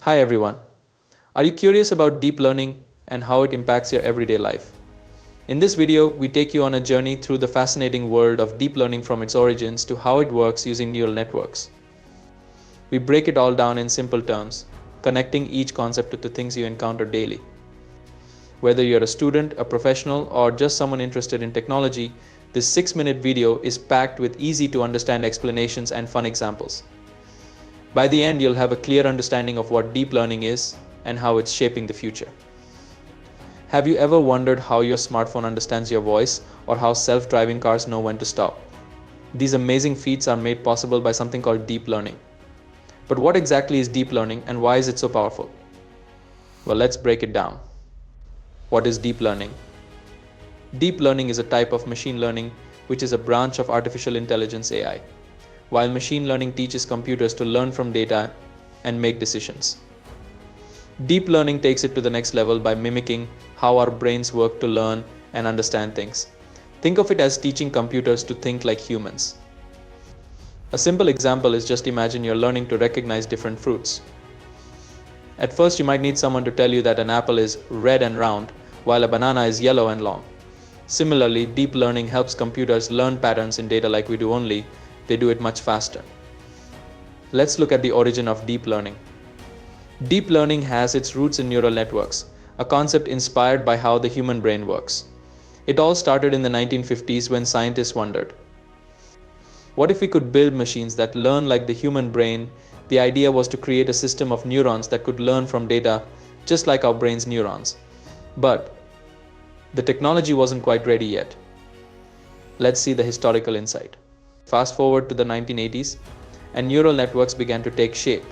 Hi everyone. Are you curious about deep learning and how it impacts your everyday life? In this video, we take you on a journey through the fascinating world of deep learning from its origins to how it works using neural networks. We break it all down in simple terms, connecting each concept to the things you encounter daily. Whether you're a student, a professional, or just someone interested in technology, this 6-minute video is packed with easy to understand explanations and fun examples. By the end, you'll have a clear understanding of what deep learning is and how it's shaping the future. Have you ever wondered how your smartphone understands your voice or how self-driving cars know when to stop? These amazing feats are made possible by something called deep learning. But what exactly is deep learning and why is it so powerful? Well, let's break it down. What is deep learning? Deep learning is a type of machine learning which is a branch of artificial intelligence (AI), while machine learning teaches computers to learn from data and make decisions. Deep learning takes it to the next level by mimicking how our brains work to learn and understand things. Think of it as teaching computers to think like humans. A simple example is just imagine you're learning to recognize different fruits. At first, you might need someone to tell you that an apple is red and round, while a banana is yellow and long. Similarly, deep learning helps computers learn patterns in data like we do, only they do it much faster. Let's look at the origin of deep learning. Deep learning has its roots in neural networks, a concept inspired by how the human brain works. It all started in the 1950s when scientists wondered, what if we could build machines that learn like the human brain? The idea was to create a system of neurons that could learn from data just like our brain's neurons. But the technology wasn't quite ready yet. Let's see the historical insight. Fast forward to the 1980s, and neural networks began to take shape.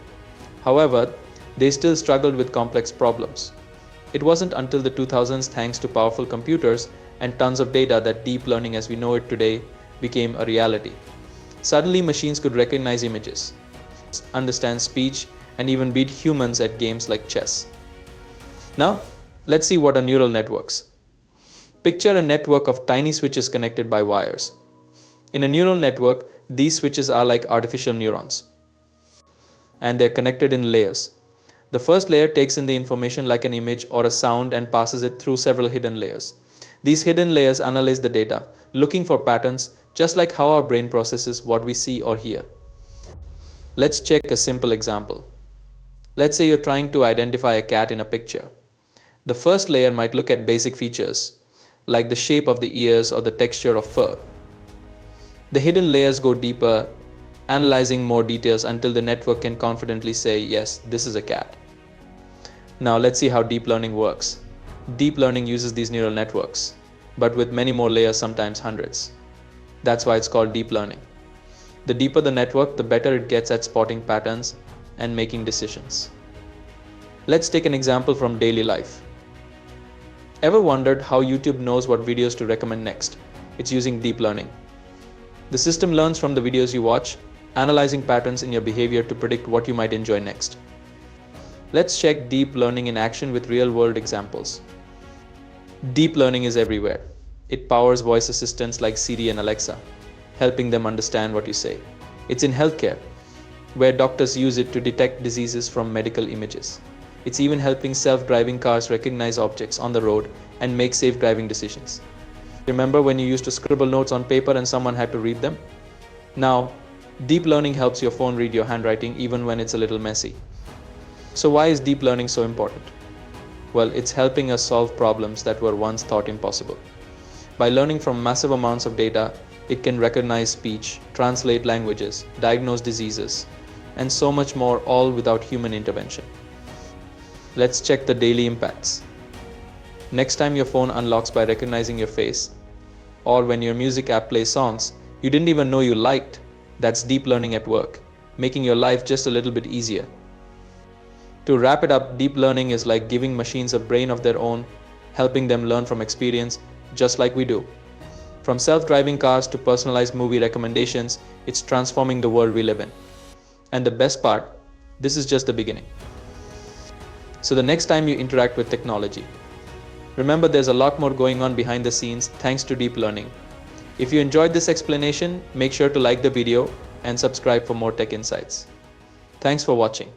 However, they still struggled with complex problems. It wasn't until the 2000s, thanks to powerful computers and tons of data, that deep learning as we know it today became a reality. Suddenly, machines could recognize images, understand speech, and even beat humans at games like chess. Now, let's see what are neural networks. Picture a network of tiny switches connected by wires. In a neural network, these switches are like artificial neurons, and they're connected in layers. The first layer takes in the information like an image or a sound and passes it through several hidden layers. These hidden layers analyze the data, looking for patterns, just like how our brain processes what we see or hear. Let's check a simple example. Let's say you're trying to identify a cat in a picture. The first layer might look at basic features, like the shape of the ears or the texture of fur. The hidden layers go deeper, analyzing more details until the network can confidently say, yes, this is a cat. Now let's see how deep learning works. Deep learning uses these neural networks, but with many more layers, sometimes hundreds. That's why it's called deep learning. The deeper the network, the better it gets at spotting patterns and making decisions. Let's take an example from daily life. Ever wondered how YouTube knows what videos to recommend next? It's using deep learning. The system learns from the videos you watch, analyzing patterns in your behavior to predict what you might enjoy next. Let's check deep learning in action with real-world examples. Deep learning is everywhere. It powers voice assistants like Siri and Alexa, helping them understand what you say. It's in healthcare, where doctors use it to detect diseases from medical images. It's even helping self-driving cars recognize objects on the road and make safe driving decisions. Remember when you used to scribble notes on paper and someone had to read them? Now, deep learning helps your phone read your handwriting even when it's a little messy. So why is deep learning so important? Well, it's helping us solve problems that were once thought impossible. By learning from massive amounts of data, it can recognize speech, translate languages, diagnose diseases, and so much more, all without human intervention. Let's check the daily impacts. Next time your phone unlocks by recognizing your face, or when your music app plays songs you didn't even know you liked, that's deep learning at work, making your life just a little bit easier. To wrap it up, deep learning is like giving machines a brain of their own, helping them learn from experience just like we do. From self-driving cars to personalized movie recommendations, it's transforming the world we live in. And the best part, this is just the beginning. So the next time you interact with technology, remember there's a lot more going on behind the scenes thanks to deep learning. If you enjoyed this explanation, make sure to like the video and subscribe for more tech insights. Thanks for watching.